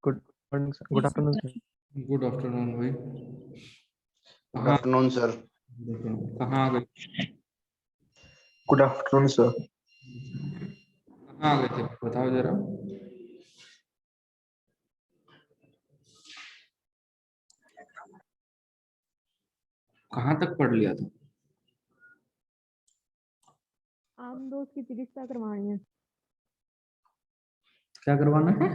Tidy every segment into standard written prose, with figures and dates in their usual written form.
Good morning sir, good afternoon sir. Good afternoon भाई। Good afternoon sir. कहाँ आ गए? Good afternoon sir. कहाँ आ गए थे बताओ जरा। कहाँ तक पढ़ लिया था? आम दोस्त की चिकित्सा करवानी है। क्या करवाना है?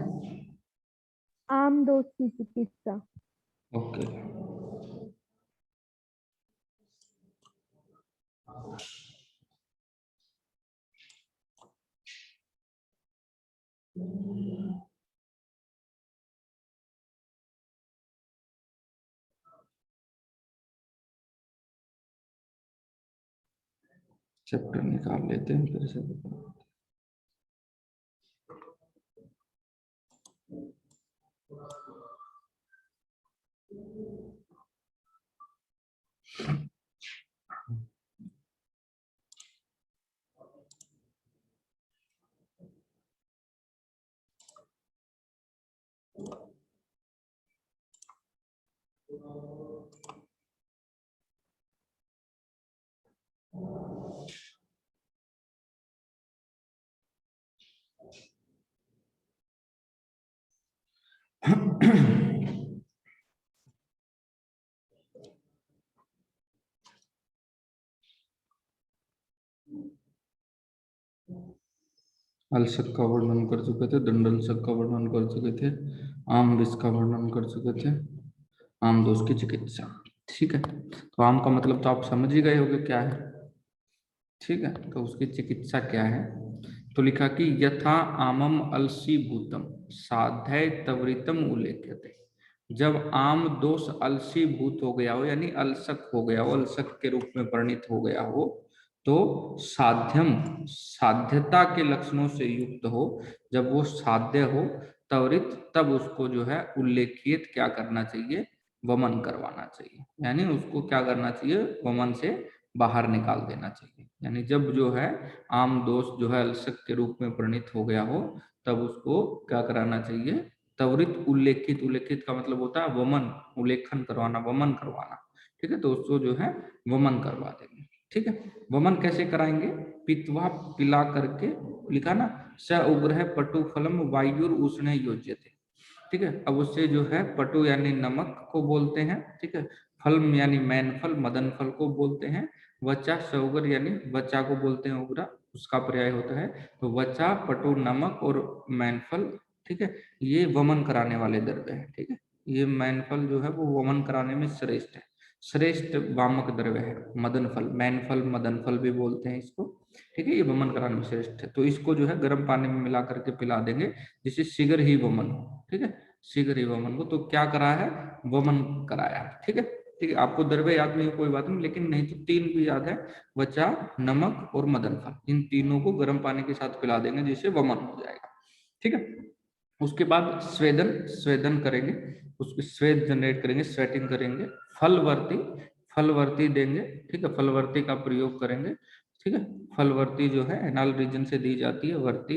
आम दोस्त की चिकित्सा। ओके। चैप्टर निकाल लेते हैं फिर से। अलसक का वर्णन कर चुके थे, दंडलसक का वर्णन कर चुके थे, आम विष का वर्णन कर चुके थे, आम दोष की चिकित्सा। ठीक है, तो आम का मतलब तो आप समझ ही गए होंगे क्या है। ठीक है, तो उसकी चिकित्सा क्या है? तो लिखा कि यथा आमम अलसी भूतम साध्य तवरितम उल्लेख्यते। जब आम दोष अलसी भूत हो गया हो, यानी अलसक हो गया हो, अलसक के रूप में परिणित हो गया हो, तो साध्यम साध्यता के लक्षणों से युक्त हो, जब वो साध्य हो त्वरित, तब उसको जो है उल्लेखित क्या करना चाहिए? वमन करवाना चाहिए। यानी उसको क्या करना चाहिए? वमन से बाहर निकाल देना चाहिए। यानी जब जो है आम दोष जो है अलसक के रूप में परिणित हो गया हो, तब उसको क्या कराना चाहिए? त्वरित उल्लेखित। उल्लेखित का मतलब होता है वमन, उल्लेखन करवाना, वमन करवाना। ठीक है, तो उसको जो है वमन करवा देंगे। ठीक है, वमन कैसे कराएंगे? पित्वा पिला करके, लिखा ना, स उग्रह पटु फलम वायुर उष्ण योज्यते। ठीक है, अब उससे जो है पटु यानी नमक को बोलते हैं। ठीक है, फल यानी मैन फल, मदन फल को बोलते हैं। वचा सौगर यानी वचा को बोलते हैं उग्रा, उसका पर्याय होता है। तो वचा, पटु, नमक और मैनफल, ठीक है, ये वमन कराने वाले द्रव्य हैं। ठीक है, ये मैनफल जो है वो वमन कराने में श्रेष्ठ है, श्रेष्ठ वामक द्रव्य है। मदन फल, मैनफल, मदन फल भी बोलते हैं इसको। ठीक है, ये वमन कराने में श्रेष्ठ है। तो इसको जो है गर्म पानी में मिला करके पिला देंगे, जिससे शीघ्र ही वमन हो। ठीक है, शीघ्र ही वमन को। तो क्या करा है? वमन कराया है। ठीक है, ठीक है, आपको द्रव्य याद नहीं हो कोई बात नहीं, लेकिन नहीं तो तीन भी याद है, वचा, नमक और मदन फल। इन तीनों को गर्म पानी के साथ पिला देंगे, जिससे वमन हो जाएगा। ठीक है, उसके बाद स्वेदन, स्वेदन करेंगे, उसको स्वेद जनरेट करेंगे, स्वेटिंग करेंगे। फलवर्ती, फलवर्ती देंगे। ठीक है, फलवर्ती का प्रयोग करेंगे। ठीक है, फलवर्ती जो है एनाल रीजन से दी जाती है। वर्ती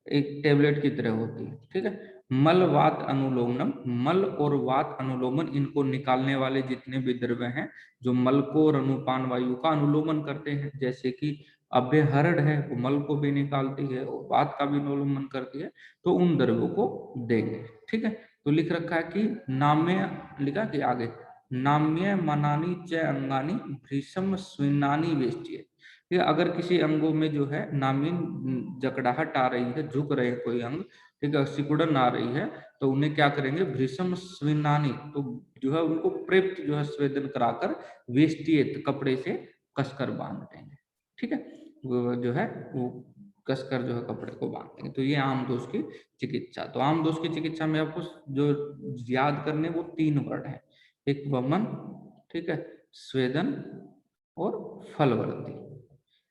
एक टेबलेट की तरह होती है। ठीक है, मल वात अनुलोमनम, मल और वात अनुलोमन, इनको निकालने वाले जितने भी द्रव्य हैं, जो मल को और अनुपान वायु का अनुलोमन करते हैं, जैसे कि अभ्यहरण है वो मल को भी निकालती है और वात का भी निलंबन करती है, तो उन द्रव्यों को देंगे। ठीक है, तो लिख रखा है कि नाम्य, लिखा कि आगे नाम्य मनानी च अंगानी भृशम स्विन्नानी वेष्टि है। अगर किसी अंगों में जो है नामीन जकड़ाहट आ रही है, झुक रहे हैं कोई अंग, ठीक है, सिकुड़न आ रही है, तो उन्हें क्या करेंगे, भृशम स्विन्नानी, तो जो है उनको पर्याप्त जो है स्वेदन कराकर वेष्टियत कपड़े से कसकर बांध देंगे। ठीक है, वो जो है वो कसकर जो है कपड़े को बांध देंगे। तो ये आम दोष की चिकित्सा। तो आम दोष की चिकित्सा में आपको जो याद करने वो 3 वर्ड है, एक वमन, ठीक है, स्वेदन और फलवर्ती।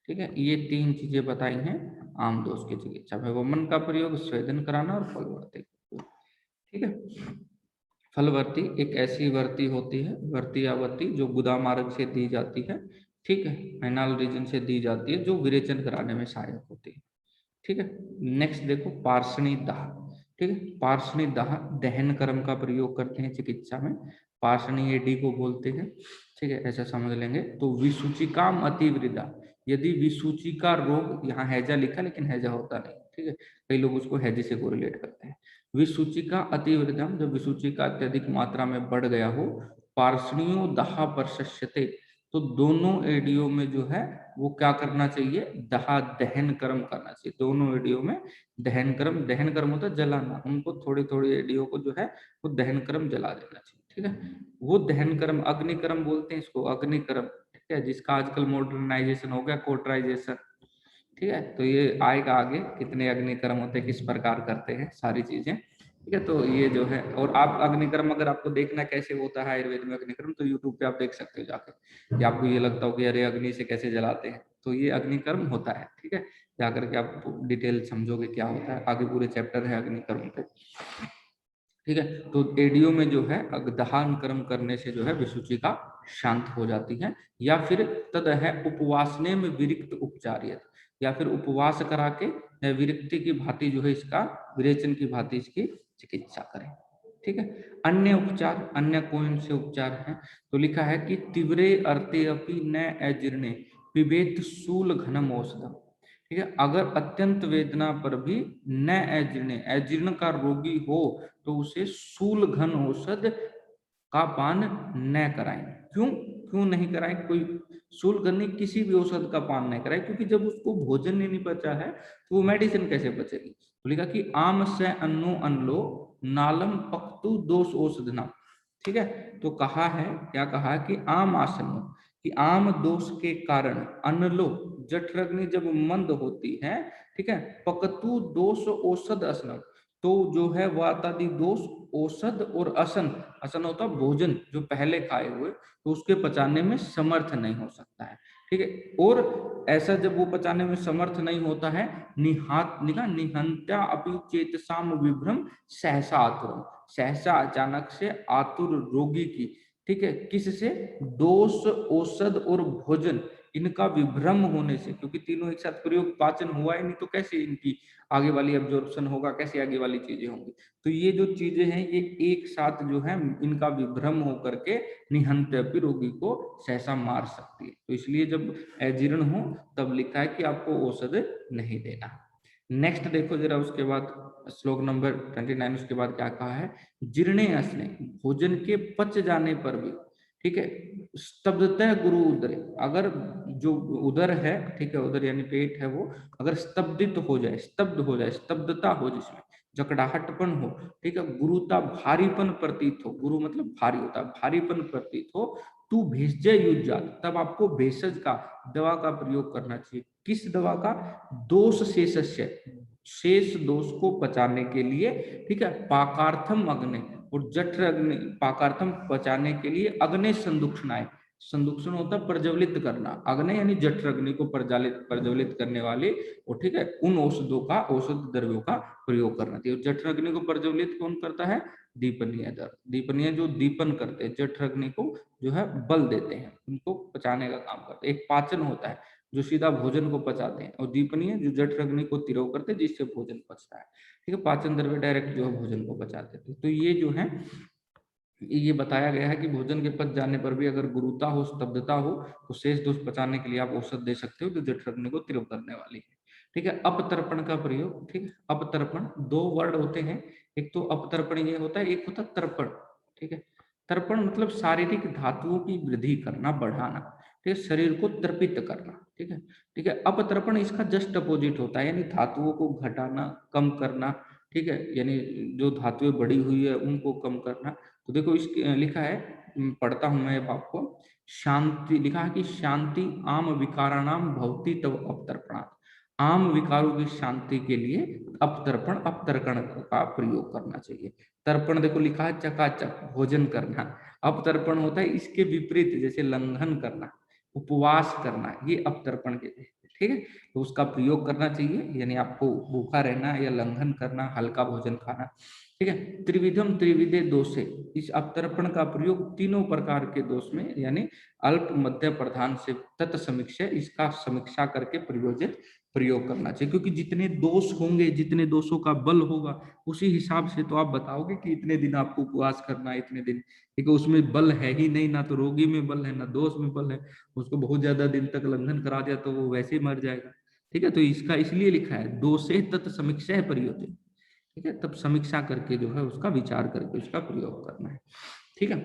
ठीक है, ये 3 चीजें बताई हैं आम दोष की चिकित्सा में, वमन का प्रयोग, स्वेदन कराना और फलवर्ती। ठीक है, फलवर्ती एक ऐसी वर्ती होती है, वर्ती या वर्ती, जो गुदा मार्ग से दी जाती है। ठीक है, एनाल रीजन से दी जाती है, जो विरेचन कराने में सहायक होती है। ठीक है, नेक्स्ट देखो पार्षणी दाह। ठीक है, पार्षणी दाह दहन कर्म का प्रयोग करते हैं चिकित्सा में, पार्षणी एडी को बोलते हैं। ठीक है, ऐसा समझ लेंगे। तो विसूचिकाम अतिवृदा, यदि विसूचिका रोग, यहाँ हैजा लिखा लेकिन हैजा होता नहीं, ठीक है, कई लोग उसको हैजे से कोरिलेट करते हैं। विसूचिका अतिवृदम, जब विसूचिका अत्यधिक मात्रा में बढ़ गया हो, पार्षणियों दाह प्रशस्यते, तो दोनों एडियो में जो है वो क्या करना चाहिए, दहन कर्म करना चाहिए। दोनों एडियो में दहन कर्म होता है जलाना, उनको थोड़ी थोड़ी एडियो को जो है वो दहन कर्म जला देना चाहिए। ठीक है, वो दहन कर्म अग्निकर्म बोलते हैं इसको, अग्निकर्म। ठीक है, जिसका आजकल मॉडर्नाइजेशन हो गया, कोटराइजेशन। ठीक है, तो ये आएगा आगे कितने अग्निकर्म होते हैं, किस प्रकार करते हैं, सारी चीजें। ठीक है, तो ये जो है, और आप अग्निकर्म अगर आपको देखना कैसे होता है आयुर्वेद में अग्निकर्म, तो यूट्यूब पे आप देख सकते हो जाके, कि आपको ये लगता हो कि अरे अग्नि से कैसे जलाते हैं, तो ये अग्निकर्म होता है। ठीक है, जाकर के आप डिटेल समझोगे क्या होता है, आगे पूरे चैप्टर है अग्निकर्म पे। ठीक है, तो एडियो में जो है दहन कर्म करने से जो है विसूचिका शांत हो जाती है, या फिर तद है उपवासने में विरिक्त उपचार्य, या फिर उपवास करा के विरक्ति की भांति जो है इसका, विरेचन की भांति इसकी चिकित्सा करें। ठीक है, अन्य उपचार, अन्य कौन से उपचार हैं, तो लिखा है कि तीव्रे अर्थे अपि न अजीर्णे पिबेत शूल घनम औषधम। ठीक है, अगर अत्यंत वेदना पर भी न अजीर्ण, अजीर्ण का रोगी हो तो उसे शूल घन औषध का पान न कराएं। क्यों क्यों नहीं कराएं, कोई शूल घनी किसी भी औषध का पान नहीं कराएं, क्योंकि जब उसको भोजन नहीं पचा है तो वो मेडिसिन कैसे बचेगी। तो लिखा कि आम से अन्नो अनलो नालम पक्तु दोष औषधना। ठीक है, तो कहा है, क्या कहा है कि आम आसन, कि आम दोष के कारण अनलो, जठराग्नि जब मंद होती है, ठीक है, पकतु दोष औषध असनम, तो जो है वातादि दोष औषध और असन, असन होता भोजन जो पहले खाए हुए, तो उसके पचाने में समर्थ नहीं हो सकता है। ठीक है, और ऐसा जब वो पचाने में समर्थ नहीं होता है, निहंत्या अपि चेतसाम विभ्रम सहसा आतुरम, सहसा अचानक से आतुर रोगी की, ठीक है, किससे, दोष औषध और भोजन इनका विभ्रम होने से, क्योंकि तीनों एक साथ प्रयोग, पाचन हुआ ही नहीं तो कैसे इनकी आगे वाली एब्जॉर्प्शन होगा, कैसे आगे वाली चीजें होंगी। तो ये जो चीजें हैं ये एक साथ जो है इनका विभ्रम होकर के निहंत्य रोगी को सहसा मार सकती है। तो इसलिए जब अजीर्ण हो तब लिखा है कि आपको औषध नहीं देना। नेक्स्ट देखो जरा, उसके बाद श्लोक नंबर 29, उसके बाद क्या कहा है, जीर्णे असने, भोजन के पच जाने पर भी, ठीक है, स्तब्धतः गुरु उदर, अगर जो उदर है, ठीक है, उदर यानी पेट है, वो अगर स्तब्धित हो जाए, स्तब्ध हो जाए, स्तब्धता हो जिसमें, जकड़ाहटपन हो, ठीक है, गुरुता भारीपन प्रतीत हो, गुरु मतलब भारी होता है, भारीपन प्रतीत हो, तू भेषज युज्जात, तब आपको भेषज का, दवा का प्रयोग करना चाहिए। किस दवा का, दोष शेषस्य, शेष दोष को पचाने के लिए, ठीक है, पाकार्थम अग्नि, और जठर अग्नि, पाकार्थम पचाने के लिए अग्नि संदुक्षणाएं, संदुक्षण होता है प्रज्वलित करना, अग्नि यानी जठर अग्नि को प्रज्वलित करने वाले, और ठीक है, उन औषधों का, औषध द्रव्यों का प्रयोग करना चाहिए। जठर अग्नि को प्रज्वलित कौन करता है, दीपनीय दर, दीपनीय जो दीपन करते हैं, जठर अग्नि को जो है बल देते हैं, उनको पचाने का काम करते हैं। एक पाचन होता है जो सीधा भोजन को पचाते हैं, और दीपनीय जो जठर अग्नि को तिरव करते हैं जिससे भोजन पचता है। ठीक है, पाचन द्रव्य डायरेक्ट जो है भोजन को पचाते थे। तो ये जो है ये बताया गया है कि भोजन के पच जाने पर भी अगर गुरुता हो, स्तब्धता हो, तो शेष दोष पचाने के लिए आप औषध दे सकते हो जो जठराग्नि को तीव्र करने वाली है। ठीक है, अपतर्पण का प्रयोग। ठीक है, अपतर्पण 2 वर्ड होते हैं, एक तो अपतर्पण ये होता है, एक होता है तर्पण। ठीक है, तर्पण मतलब शारीरिक धातुओं की वृद्धि करना, बढ़ाना, ठीक है, शरीर को तर्पित करना। ठीक है, ठीक है, अपतर्पण इसका जस्ट अपोजिट होता है, यानी धातुओं को घटाना, कम करना। ठीक है, यानी जो धातुएं बढ़ी हुई है उनको कम करना। तो देखो इस लिखा है, पढ़ता हूं मैं आपको, शांति लिखा है कि शांति आम विकाराणाम भवति तव अपतर्पणात्। आम विकारों की शांति के लिए अपतर्पण, अपतर्पण का प्रयोग करना चाहिए। तर्पण देखो लिखा है चकाचक भोजन करना, अपतर्पण होता है इसके विपरीत, जैसे लंघन करना, उपवास करना, ये अपतर्पण के। ठीक है, तो उसका प्रयोग करना चाहिए, यानी आपको भूखा रहना या लंघन करना, हल्का भोजन खाना। ठीक है, त्रिविधम त्रिविधे दोषे, इस अपतर्पण का प्रयोग तीनों प्रकार के दोष में, यानी अल्प, मध्य, प्रधान से तत् समीक्षा, इसका समीक्षा करके प्रयोजित प्रयोग करना चाहिए। क्योंकि जितने दोष होंगे, जितने दोषों का बल होगा, उसी हिसाब से तो आप बताओगे कि इतने दिन आपको उपवास करना है, इतने दिन। ठीक है, उसमें बल है ही नहीं, ना तो रोगी में बल है, ना दोष में बल है। उसको बहुत ज्यादा दिन तक लंघन करा दिया तो वो वैसे ही मर जाएगा। ठीक है, तो इसका इसलिए लिखा है दोषे तत् समीक्षा प्रयोजित। ठीक है, तब समीक्षा करके जो है उसका विचार करके उसका प्रयोग करना है। ठीक है,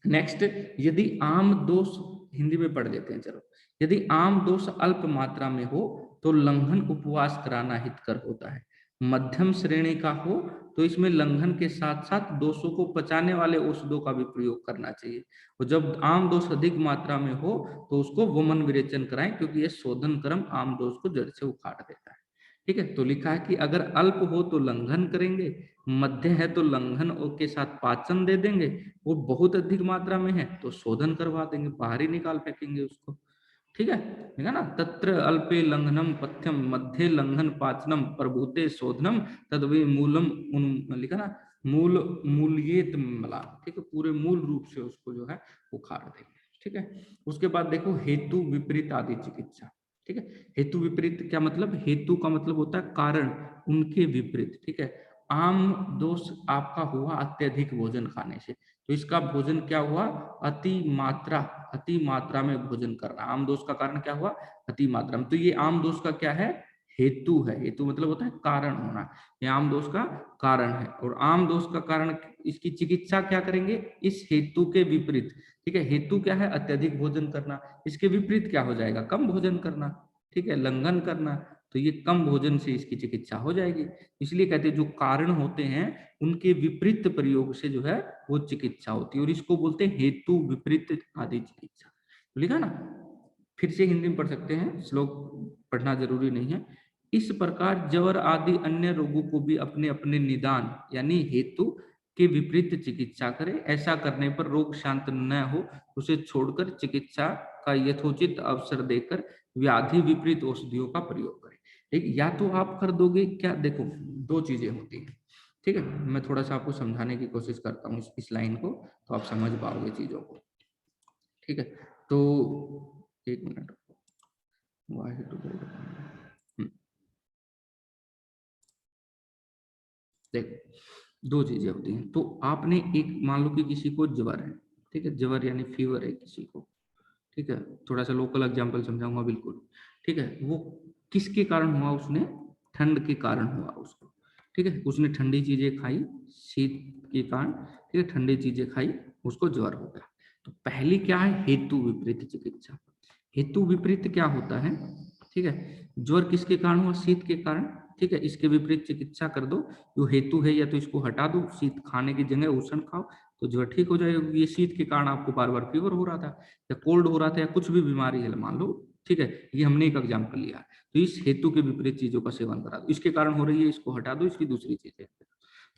नेक्स्ट, यदि आम दोष, हिंदी में पढ़ लेते हैं चलो। यदि आम दोष अल्प मात्रा में हो तो लंघन उपवास कराना हितकर होता है। मध्यम श्रेणी का हो तो इसमें लंघन के साथ साथ दोषों को पचाने वाले औषधों का भी प्रयोग करना चाहिए। और जब आम दोष अधिक मात्रा में हो तो उसको वमन विरेचन कराएं, क्योंकि यह शोधन क्रम आम दोष को जड़ से उखाड़ देता है। ठीक है, तो लिखा है कि अगर अल्प हो तो लंघन करेंगे, मध्य है तो लंघन के साथ पाचन दे देंगे, वो बहुत अधिक मात्रा में है तो शोधन करवा देंगे, बाहर ही निकाल फेंकेंगे उसको। ठीक है ना, तत्र अल्पे लंघनम पथ्यम मध्य लंघन पाचनम प्रभूते शोधनम तदवे मूलम, लिखा ना, मूल मूल्येत मला। ठीक है, पूरे मूल रूप से उसको जो है उखाड़ देंगे। ठीक है, उसके बाद देखो हेतु विपरीत आदि चिकित्सा। ठीक है, हेतु विपरीत क्या मतलब, हेतु का मतलब होता है कारण, उनके विपरीत। ठीक है, आम दोष आपका हुआ अत्यधिक भोजन खाने से, तो इसका भोजन क्या हुआ, अति मात्रा में भोजन करना। आम दोष का कारण क्या हुआ, अति मात्रा में। तो ये आम दोष का क्या है, हेतु है। हेतु मतलब होता है कारण होना, ये आम दोष का कारण है। और आम दोष का कारण, इसकी चिकित्सा क्या करेंगे, इस हेतु के विपरीत। ठीक है, हेतु क्या है, अत्यधिक भोजन करना, इसके विपरीत क्या हो जाएगा, कम भोजन करना। ठीक है, लंघन करना, तो ये कम भोजन से इसकी चिकित्सा हो जाएगी। इसलिए कहते हैं जो कारण होते हैं उनके विपरीत प्रयोग से जो है वो चिकित्सा होती है, और इसको बोलते हैं हेतु विपरीत आदि चिकित्सा। तो लिखा ना, फिर से हिंदी में पढ़ सकते हैं, श्लोक पढ़ना जरूरी नहीं है। इस प्रकार जवर आदि अन्य रोगों को भी अपने अपने निदान यानी हेतु के विपरीत चिकित्सा करे। ऐसा करने पर रोग शांत न हो, उसे छोड़कर चिकित्सा का यथोचित अवसर देकर व्याधि विपरीत औषधियों का प्रयोग करें। ठीक, या तो आप कर दोगे क्या, देखो 2 चीजें होती हैं। ठीक है, मैं थोड़ा सा आपको समझाने की कोशिश करता हूँ इस लाइन को, तो आप समझ पाओगे चीजों को। ठीक है, तो 1 मिनट, देखो 2 चीजें होती हैं। तो आपने एक, मान लो कि किसी को ज्वर है, ठीक है, ज्वर यानी फीवर है किसी को। ठीक है, थोड़ा सा लोकल एग्जांपल समझाऊंगा बिल्कुल। ठीक है, वो किसके कारण हुआ, उसने ठंड के कारण हुआ उसको। ठीक है, उसने ठंडी चीजें खाई, शीत के कारण, ठीक है, ठंडी चीजें खाई, उसको ज्वर हो गया। तो पहली क्या है, हेतु विपरीत चिकित्सा। हेतु विपरीत क्या होता है, ठीक है, ज्वर किसके कारण हुआ, शीत के कारण। ठीक है, इसके विपरीत चिकित्सा कर दो। जो हेतु है या तो इसको हटा दो, शीत खाने की जगह उष्ण खाओ तो ज्वर ठीक हो जाएगा। ये शीत के कारण आपको बार बार फीवर हो रहा था या कोल्ड हो रहा था या कुछ भी बीमारी है मान लो। ठीक है, ये हमने एक एग्जाम्पल लिया, तो इस हेतु के विपरीत चीजों का सेवन करा दो, इसके कारण हो रही है इसको हटा दो, इसकी दूसरी चीजें।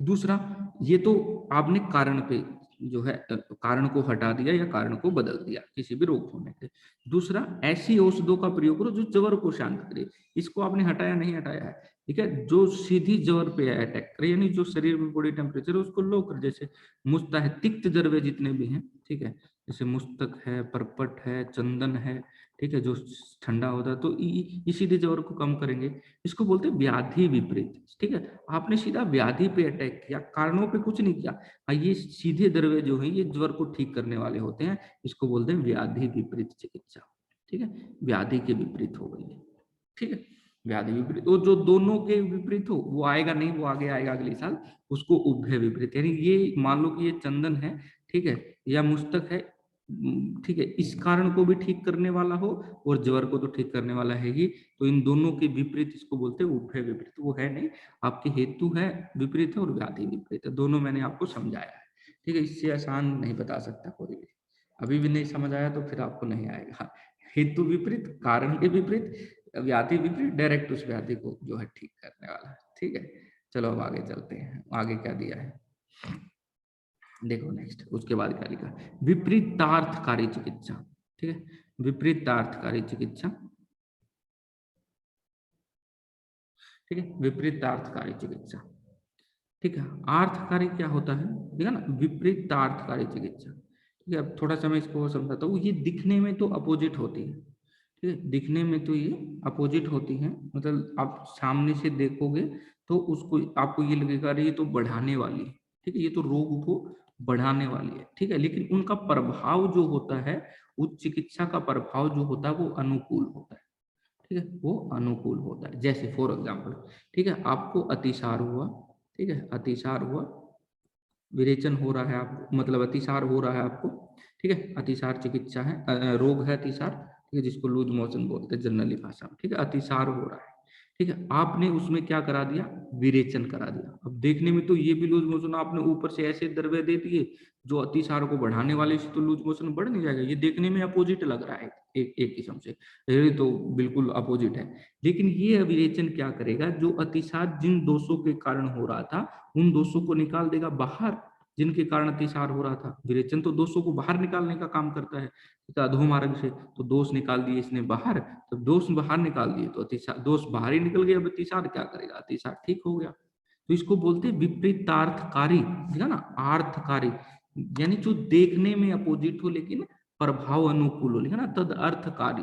दूसरा, ये तो आपने कारण पे जो है कारण को हटा दिया या कारण को बदल दिया किसी भी रोग होने के। दूसरा, ऐसी औषधों का प्रयोग करो जो ज्वर को शांत करे। इसको आपने हटाया नहीं हटाया है, ठीक है, जो सीधी ज्वर पे अटैक करे, यानी जो शरीर में बॉडी टेम्परेचर है उसको लो कर, जैसे मुस्ता है, तिक्त द्रव्य जितने भी हैं, ठीक है, जैसे मुस्तक है, परपट है, चंदन है, ठीक है, जो ठंडा होता है, तो इसीलिए ज्वर को कम करेंगे। इसको बोलते हैं व्याधि विपरीत। ठीक है, आपने सीधा व्याधि पे अटैक किया, कारणों पे कुछ नहीं किया। ये सीधे द्रव्य जो है ये ज्वर को ठीक करने वाले होते हैं, इसको बोलते हैं व्याधि विपरीत चिकित्सा। ठीक है, व्याधि के विपरीत हो गई है। ठीक है, व्याधि विपरीत, वो जो दोनों के विपरीत हो वो आएगा नहीं, वो आगे आएगा अगले साल, उसको उभय विपरीत। यानी ये मान लो कि ये चंदन है, ठीक है, या मुस्तक है, ठीक है, इस कारण को भी ठीक करने वाला हो और ज्वर को तो ठीक करने वाला है ही, तो इन दोनों के विपरीत इसको बोलते हैं उभय विपरीत। वो है नहीं, आपके हेतु है विपरीत है और व्याधि विपरीत है, दोनों मैंने आपको समझाया है। ठीक है, इससे आसान नहीं बता सकता कोई भी। अभी भी नहीं समझ आया तो फिर आपको नहीं आएगा। हेतु विपरीत, कारण के विपरीत, व्याधि विपरीत, डायरेक्ट उस व्याधि को जो है ठीक करने वाला है। ठीक है, चलो अब आगे चलते हैं, आगे क्या दिया है देखो नेक्स्ट। उसके बाद क्या लिखा, विपरीतार्थकारी चिकित्सा। ठीक है, विपरीतार्थकारी चिकित्सा। ठीक है, विपरीतार्थकारी चिकित्सा। ठीक है, अर्थकारी क्या होता है, ठीक है ना, विपरीतार्थकारी चिकित्सा। ठीक है, अब थोड़ा सा मैं इसको समझाता हूँ। ये दिखने में तो अपोजिट होती है, ठीक है, दिखने में तो ये अपोजिट होती है, मतलब आप सामने से देखोगे तो उसको आपको ये लगेगा अरे ये तो बढ़ाने वाली है, ठीक है, ये तो रोग को बढ़ाने वाली है। ठीक है, लेकिन उनका प्रभाव जो होता है, उस चिकित्सा का प्रभाव जो होता है वो अनुकूल होता है। ठीक है, वो अनुकूल होता है। जैसे फॉर एग्जाम्पल, ठीक है, आपको अतिसार हुआ, ठीक है, अतिसार हुआ, विरेचन हो रहा है आपको, मतलब अतिसार हो रहा है आपको। ठीक है, अतिसार चिकित्सा है, रोग है अतिसार, ठीक है, जिसको लूज मोशन बोलते हैं जनरली भाषा में। ठीक है, अतिसार हो रहा है, ठीक है, आपने उसमें क्या करा दिया, विरेचन करा दिया। अब देखने में तो ये भी लूज मोशन, आपने ऊपर से ऐसे द्रव्य दे दिए जो अतिसार को बढ़ाने वाले से, तो लूज मोशन बढ़ नहीं जाएगा। ये देखने में अपोजिट लग रहा है एक किस्म से, ये तो बिल्कुल अपोजिट है। लेकिन ये विरेचन क्या करेगा, जो अतिसार जिन दोषों के कारण हो रहा था उन दोषों को निकाल देगा बाहर, जिनके कारण अतिसार हो रहा था। विरेचन तो दोषों को बाहर निकालने का काम करता है, अधोमार्ग से, तो दोष निकाल दिए इसने बाहर, तो दोष बाहर निकाल दिए तो अतिसार, दोष बाहर ही निकल गया, अब अतिसार क्या करेगा, अतिसार ठीक हो गया। तो इसको बोलते हैं विपरीतार्थकारी, ठीक है ना, अर्थकारी, यानी जो देखने में अपोजिट हो लेकिन प्रभाव अनुकूल हो, लिखा ना, तद अर्थकारी।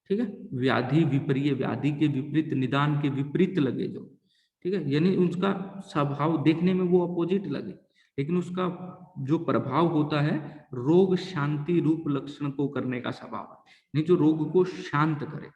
ठीक है, व्याधि विपरीय, व्याधि के विपरीत, निदान के विपरीत लगे जो, ठीक है, यानी उसका स्वभाव देखने में वो अपोजिट लगे, लेकिन उसका जो प्रभाव होता है रोग शांति रूप लक्षण को करने का स्वभाव है, नहीं जो रोग को शांत करे,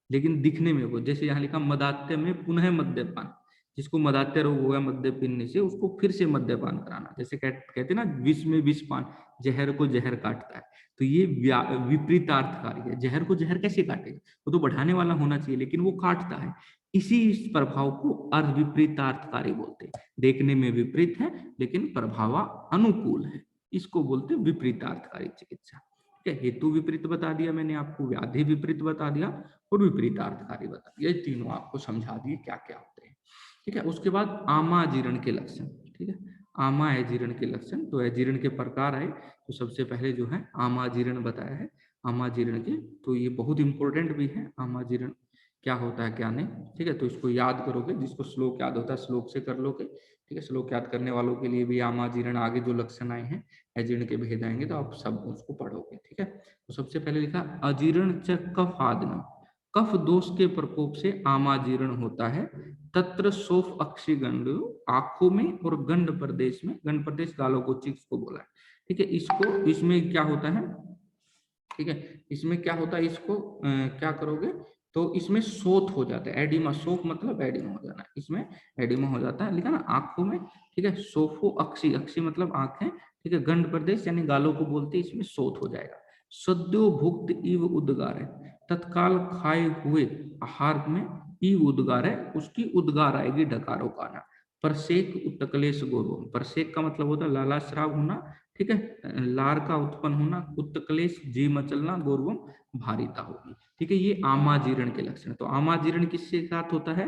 लेकिन दिखने में वो, जैसे यहाँ लिखा मदात्य में पुनः मद्यपान, जिसको मदात्य रोग हो गया मद्य पीने से, उसको फिर से मद्यपान कराना। जैसे कहते ना विष में विष पान, जहर को जहर काटता है, तो ये विपरीतार्थकारी है। जहर को जहर कैसे काटेगा, वो तो बढ़ाने वाला होना चाहिए लेकिन वो काटता है। इसी प्रभाव को विपरीतार्थकारी बोलते हैं, देखने में विपरीत है लेकिन प्रभाव अनुकूल है, इसको बोलते हैं विपरीतार्थकारी चिकित्सा। ठीक है, हेतु विपरीत बता दिया मैंने आपको, व्याधि विपरीत बता दिया और विपरीतार्थकारी बता दिया, ये तीनों आपको समझा दिए क्या क्या होते हैं। ठीक है, उसके बाद आमाजीर्ण के लक्षण। ठीक है, आमा अजीर्ण के लक्षण, तो अजीर्ण के प्रकार है, तो सबसे पहले जो है आमाजीर्ण बताया है। आमाजीर्ण के, तो ये बहुत इंपॉर्टेंट भी है, आमाजीर्ण क्या होता है क्या नहीं। ठीक है, तो इसको याद करोगे, जिसको श्लोक याद होता है श्लोक से कर लोगे। ठीक है, श्लोक याद करने वालों के लिए भी आमाजीर्ण, आगे जो लक्षण आए हैं अजीर्ण के भेद आएंगे तो आप सब उसको पढ़ोगे। ठीक है, तो सबसे पहले लिखा अजीर्ण च कफ आदना, कफ दोष के प्रकोप से आमाजीर्ण होता है। तत्र सोफ अक्षी गंड, आंखों में और गंड प्रदेश में, गंड प्रदेश गालों को चिक्स को बोला है। ठीक है, इसको, इसमें क्या होता है, ठीक है, इसमें क्या होता है, इसको क्या करोगे तो इसमें शोथ हो जाता है, एडिमा, शोफ मतलब एडिमा हो जाना, इसमें एडिमा हो जाता है, लिखा ना आंखों में। ठीक है, सोफो अक्षी, अक्षी मतलब आंखें, ठीक है, गंड प्रदेश यानी गालों को बोलते हैं, इसमें शोथ हो जाएगा। सद्यो भुक्त इव उद्गार है, तत्काल खाए हुए आहार में इव उद्गार है, उसकी उद्गार आएगी डकारों का आना। परसेक उत्तकलेश गौरव, परसेक का मतलब होता है लाला श्राव होना, ठीक है, लार का उत्पन्न होना, उत्तकलेश जी मचलना, गौरवम भारिता होगी। ठीक है, ये आमाजीर्ण के लक्षण। तो आमाजीर्ण किसके साथ होता है,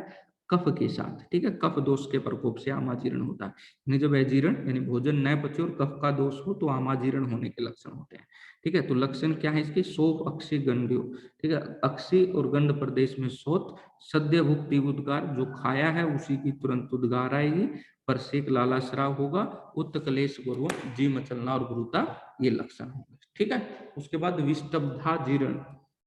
कफ के साथ। ठीक है, कफ दोष के प्रकोप से आमाजीर्ण होता है, यानी जब अजीर्ण यानी भोजन न पचे और कफ का दोष हो तो आमाजीर्ण होने के लक्षण होते हैं। ठीक है, तो लक्षण क्या है इसके, शोफ अक्षी गंड्यो, ठीक है, अक्षी और गंड प्रदेश में शोथ, सद्य भुक्ति उद्गार, जो खाया है उसी की तुरंत उद्गार आएगी, परसेक लाला श्राव होगा, उत्तकलेश गौरव जी मचलना और गुरुता, ये लक्षण होंगे। ठीक है, उसके बाद विस्तब्धा जीर्ण,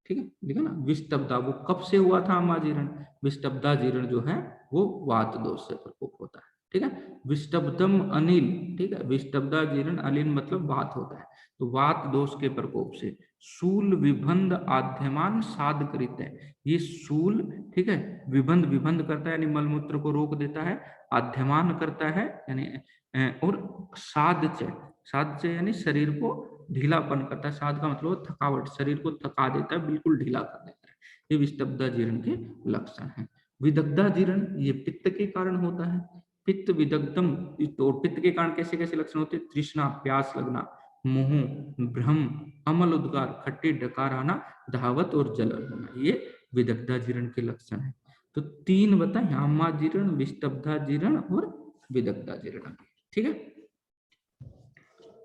ठीक है, लिखा ना विस्तब्धा, वो कब से हुआ था आमाजीर्ण, विस्तब्धा जीर्ण जो है वो वात दोष से प्रकोप होता है। ठीक है, विस्तब्धम अनिल, ठीक है, विस्तब्धा जीर्ण अनिल मतलब वात होता है, तो वात दोष के प्रकोप से शूल विबंध आद्यमान साध कृत है, ये शूल, ठीक है, विबंध विबंध करता है यानी मलमूत्र को रोक देता है, आद्यमान करता है यानी और साध यानी शरीर को ढीलापन करता है, साध का मतलब थकावट, शरीर को थका देता है, बिल्कुल ढीला कर देता है, ये विस्तब्धा जीर्ण के लक्षण है। विदग्धा जीर्ण ये पित्त के कारण होता है, पित्त विदग्धम, तो पित्त के कारण कैसे कैसे लक्षण होते हैं, तृष्णा, प्यास लगना, मोह, भ्रम, अमल उद्गार, खट्टे डकार आना, धावत और जलन होना, ये विदग्धा जीर्ण के लक्षण है। तो तीन बताए, आमाजीर्ण, विस्तब्धा जीर्ण और विदग्धा जीर्ण। ठीक है,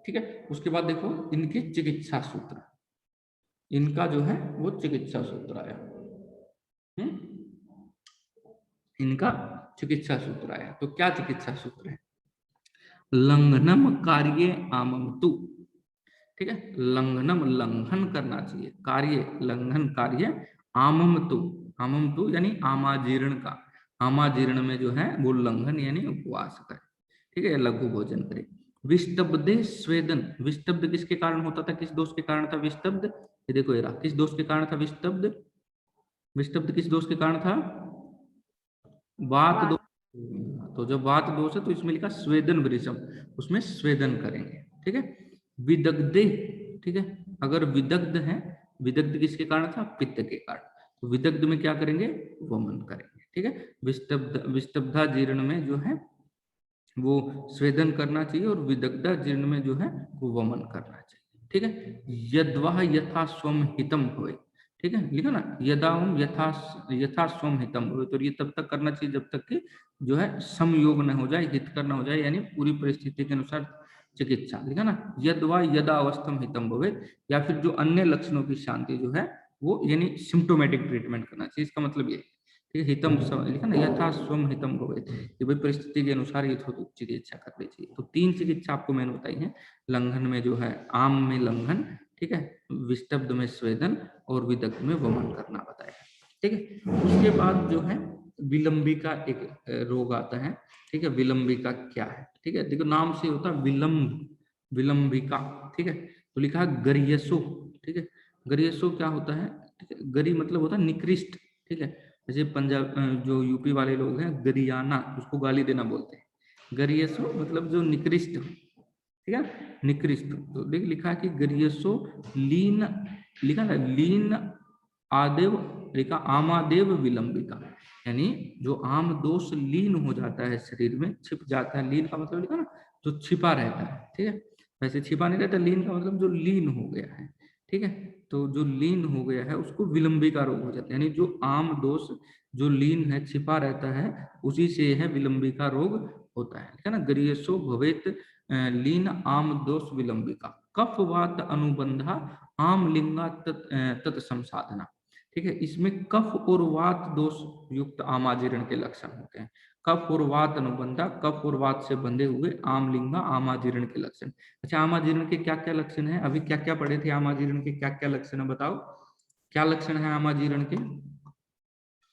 ठीक है, उसके बाद देखो इनके चिकित्सा सूत्र, इनका जो है वो चिकित्सा सूत्र आया, इनका चिकित्सा सूत्र आया। तो क्या चिकित्सा सूत्र है, लंघनम कार्ये आममतु, ठीक है, लंघनम लंघन करना चाहिए, कार्य लंघन कार्य, आममतु, आममतु यानी आमाजीर्ण का, आमाजीर्ण में जो है वो लंघन यानी उपवास करे, ठीक है, लघु भोजन करे। विस्तब्धे स्वेदन, विस्तब्ध किसके कारण होता था, किस दोष के कारण था विस्तब्ध, ये देखो ये रहा, किस दोष के कारण था विस्तब्ध, विस्तब्ध किस दोष के कारण था, वात दोष, तो जब वात दोष है तो इसमें लिखा स्वेदन वृषम, उसमें स्वेदन करेंगे। ठीक है, विदग्धे, ठीक है, अगर विदग्ध है, विदग्ध किसके कारण था, पित्त के कारण, तो विदग्ध में क्या करेंगे, वमन करेंगे। ठीक है, विस्तब्धा जीर्ण में जो है वो स्वेदन करना चाहिए और विदग्धा जीर्ण में जो है वो वमन करना चाहिए। ठीक है, यद्वा यथा स्वम हितम होए, ठीक है, लिखा ना, यदाम यथा स्वम हितम होए, तो ये तब तक करना चाहिए जब तक कि जो है समयोग न हो जाए, हित करना हो जाए, यानी पूरी परिस्थिति के अनुसार चिकित्सा, लिखा ना, यद्वा यदा अवस्थम हितम भवे, या फिर जो अन्य लक्षणों की शांति जो है वो यानी सिम्टोमेटिक ट्रीटमेंट करना चाहिए, इसका मतलब ये, ठीक है, हितम लिखा ना, यथा स्वम हितम भवे, कि भाई परिस्थिति के अनुसार यथोचित चिकित्सा करनी चाहिए। तो तीन चिकित्सा आपको मैंने बताई है, लंघन में जो है आम में लंघन, ठीक है, विस्तब्ध में स्वेदन और विदग्ध में वमन करना बताया। ठीक है, उसके बाद जो है विलंबिका एक रोग आता है। ठीक है, विलंबिका क्या है, ठीक है, देखो नाम से होता है विलंब, विलंबिका। ठीक है, तो लिखा है गरियसो, ठीक है, गरियसो क्या होता है, ठीक है, गरी मतलब होता है निकृष्ट। ठीक है, जैसे पंजाब जो यूपी वाले लोग हैं गरियाना, उसको गाली देना बोलते हैं, गरियसो मतलब जो निकृष्ट, ठीक है, निकृष्ट। तो देख लिखा है कि गरियसो लीन, लिखा ना लीन आदेव, लिखा आमादेव विलंबिका, यानी जो आम दोष लीन हो जाता है शरीर में, छिप जाता है, लीन का मतलब लिखा ना जो छिपा रहता है। ठीक है, वैसे छिपा नहीं रहता, लीन का मतलब जो लीन हो गया है। ठीक है, तो जो लीन हो गया है उसको विलंबिका रोग हो जाता है, यानी जो आम दोष जो लीन है, छिपा रहता है, उसी से है विलंबिका रोग होता है ना। गरियसो भवेत लीन आम दोष विलंबिका, कफ वात अनुबंधा आम लिंगा तत् संसाधना। ठीक है, इसमें कफ और वात दोष युक्त आमाजीर्ण के लक्षण होते हैं। कफ और वात अनुबंधा, कफ और वात से बंधे हुए आम लिंगा आमाजीर्ण के लक्षण। अच्छा, आमाजीर्ण के क्या क्या लक्षण है, अभी क्या क्या पढ़े थे, आमाजीर्ण के क्या क्या लक्षण है, बताओ क्या लक्षण है आमाजीर्ण के।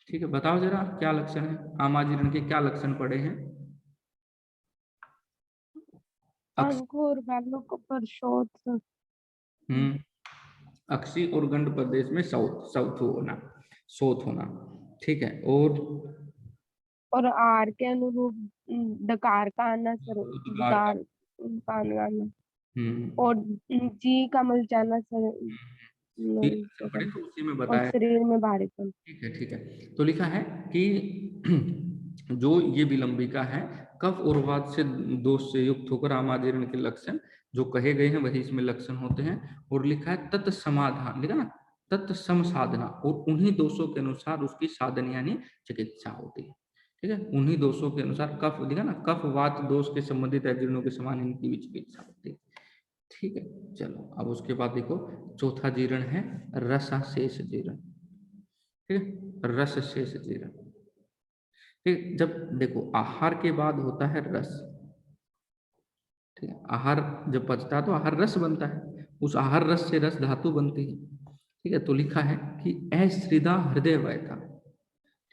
ठीक है, बताओ जरा क्या लक्षण है आमाजीर्ण के, क्या लक्षण पढ़े हैं। अंकुर बालक पर शोथ, अक्षी और गंड प्रदेश में शौथ होना, शोथ होना। ठीक है, और आर के अनुरूप डकार का आना, डकार का आना, और जी का मल जाना, पढ़े तो उसी में और बताया। शरीर में भारीपन। ठीक है, ठीक है, तो लिखा है कि जो ये विलंबिका है, कफ और वात से दोष से युक्त होकर आमाजीर्ण के लक्षण जो कहे गए हैं वही इसमें लक्षण होते हैं। और लिखा है तत् समाधान, लिखा ना तत्सम साधना, और उन्हीं दोषों के अनुसार उसकी साधन यानी चिकित्सा होती है। ठीक है, उन्हीं दोषों के अनुसार कफ, लिखा ना कफ वात दोष के संबंधित अजीर्णों के समान इनकी भी चिकित्सा होती है। ठीक है, चलो अब उसके बाद देखो चौथा जीर्ण है रसाशेष जीर्ण। ठीक है, रस शेष जीर्ण। ठीक, जब देखो आहार के बाद होता है रस। ठीक है, आहार जब पचता है तो आहार रस बनता है, उस आहार रस से रस धातु बनती है। ठीक है, तो लिखा है कि अश्रिदा हृदय व्यथा,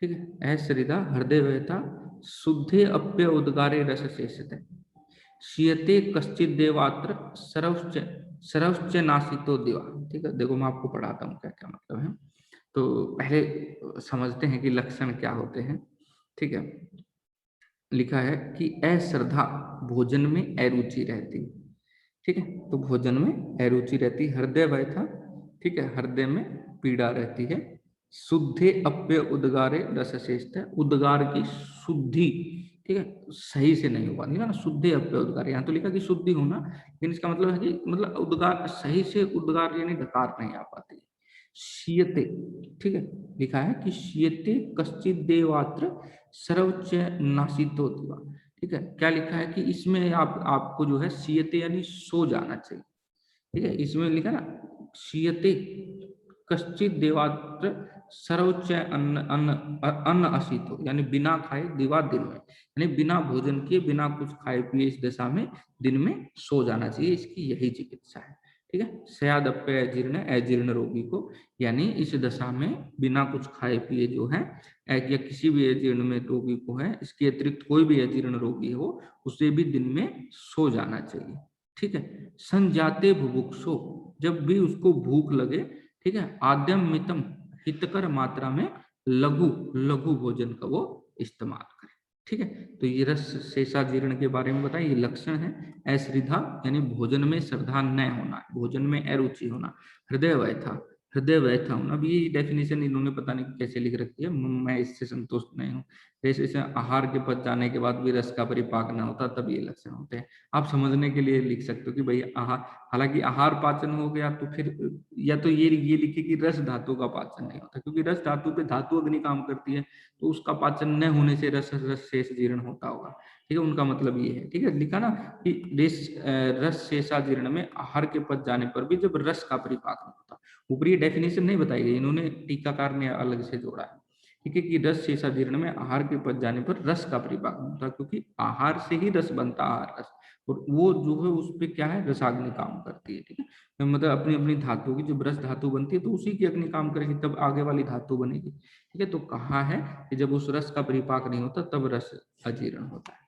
ठीक है, अश्रिदा हृदय व्यथा शुद्धे अप्य उद्गारे रस शेषते शीयते कश्चित देवात्र सरौश्च सरौश्च नासितो दिवा। ठीक है, देखो मैं आपको पढ़ाता हूँ क्या क्या मतलब है। तो पहले समझते हैं कि लक्षण क्या होते हैं। ठीक है, लिखा है कि अश्रद्धा भोजन में अरुचि रहती। ठीक है, तो भोजन में अरुचि रहती, हृदय व्यथा, ठीक है, हृदय में पीड़ा रहती है, शुद्धे अप्य उद्गारे रस शेषत, उद्गार की शुद्धि, ठीक है, सही से नहीं हो पाती ना, शुद्धे अप्य उद्गार, यहाँ तो लिखा कि शुद्धि होना, लेकिन इसका मतलब है कि मतलब उद्गार सही से, उद्गार यानी डकार नहीं आ पाती। शीयते, ठीक है, लिखा है कि शीयते कश्चित देवात्र सर्वोच्च नासितो दिवा। ठीक है, क्या लिखा है कि इसमें आपको जो है शीयते यानी सो जाना चाहिए। ठीक है, इसमें लिखा ना शीयते कश्चित देवात्र सर्वोच्च अन्न अन्न अन्न असितो, यानी बिना खाए दिवा दिन में, यानी बिना भोजन किए बिना कुछ खाए पिए इस दशा में दिन में सो जाना चाहिए, इसकी यही चिकित्सा है। ठीक है, स्यादप्य अजीर्ण, अजीर्ण रोगी को, यानी इस दशा में बिना कुछ खाए पिए जो है, या किसी भी अजीर्ण में रोगी को है, इसके अतिरिक्त कोई भी अजीर्ण रोगी हो उसे भी दिन में सो जाना चाहिए। ठीक है, संजाते बुभुक्षो, जब भी उसको भूख लगे, ठीक है, आद्यम मितम हितकर मात्रा में लघु लघु भोजन का वो इस्तेमाल करें। ठीक है, तो ये रस शेषा जीर्ण के बारे में बताइए, लक्षण है अश्रिधा यानी भोजन में श्रद्धा न होना, भोजन में अरुचि होना, हृदय व्यथा, हृदय व्यथा होना। अब ये डेफिनेशन इन्होंने पता नहीं कैसे लिख रखी है, मैं इससे संतुष्ट नहीं हूँ। जैसे आहार के पच जाने के बाद भी रस का परिपाक न होता, तब ये लक्षण होते हैं। आप समझने के लिए लिख सकते हो कि भाई आहार, हालांकि आहार पाचन हो गया तो फिर या तो ये लिखे कि रस धातु का पाचन नहीं होता, क्योंकि रस धातु पे धातु अग्नि काम करती है, तो उसका पाचन न होने से रस शेष जीर्ण होता होगा। ठीक है, उनका मतलब ये है। ठीक है, लिखा ना कि रस शेषा जीर्ण में आहार के पच जाने पर भी जब रस का परिपाक नहीं होता। ऊपरी डेफिनेशन नहीं बताई गई, इन्होंने टीकाकार ने अलग से जोड़ा है। ठीक है, कि रस शेषा जीर्ण में आहार के पच जाने पर रस का परिपाक नहीं होता, क्योंकि आहार से ही रस बनता, आहार रस, और वो जो है उस पे क्या है, रसाग्नि काम करती है। ठीक है, तो मतलब अपनी अपनी धातु की जब रस धातु बनती है तो उसी की अग्नि काम करेगी, तब आगे वाली धातु बनेगी। ठीक है, तो कहा है कि जब उस रस का परिपाक नहीं होता तब रस अजीर्ण होता है।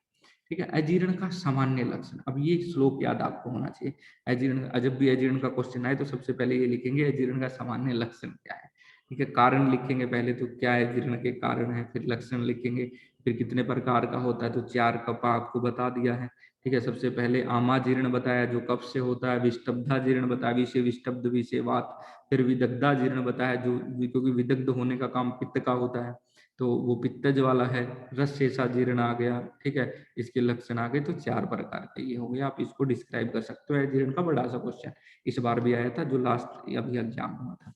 ठीक है, अजीर्ण का सामान्य लक्षण, अब ये श्लोक याद आपको होना चाहिए। अजीर्ण, जब भी अजीर्ण का क्वेश्चन आए तो सबसे पहले ये लिखेंगे अजीर्ण का सामान्य लक्षण क्या है। ठीक है, कारण लिखेंगे पहले, तो क्या है अजीर्ण के कारण है, फिर लक्षण लिखेंगे, फिर कितने प्रकार का होता है, तो 4 कप आपको बता दिया है। ठीक है, सबसे पहले आमाजीर्ण बताया जो कफ से होता है, विष्टब्धाजीर्ण बताया विषय विष्टब्ध विषय वात, फिर विदग्धाजीर्ण बताया जो क्योंकि विदग्ध होने का काम पित्त का होता है, तो वो पित्तज वाला है। रस शेषा जीर्ण आ गया। ठीक है, इसके लक्षण आ गए, तो 4 प्रकार के ये हो गया। आप इसको डिस्क्राइब कर सकते हो, जीर्ण का बड़ा सा क्वेश्चन इस बार भी आया था, जो लास्ट अभी एग्जाम हुआ था।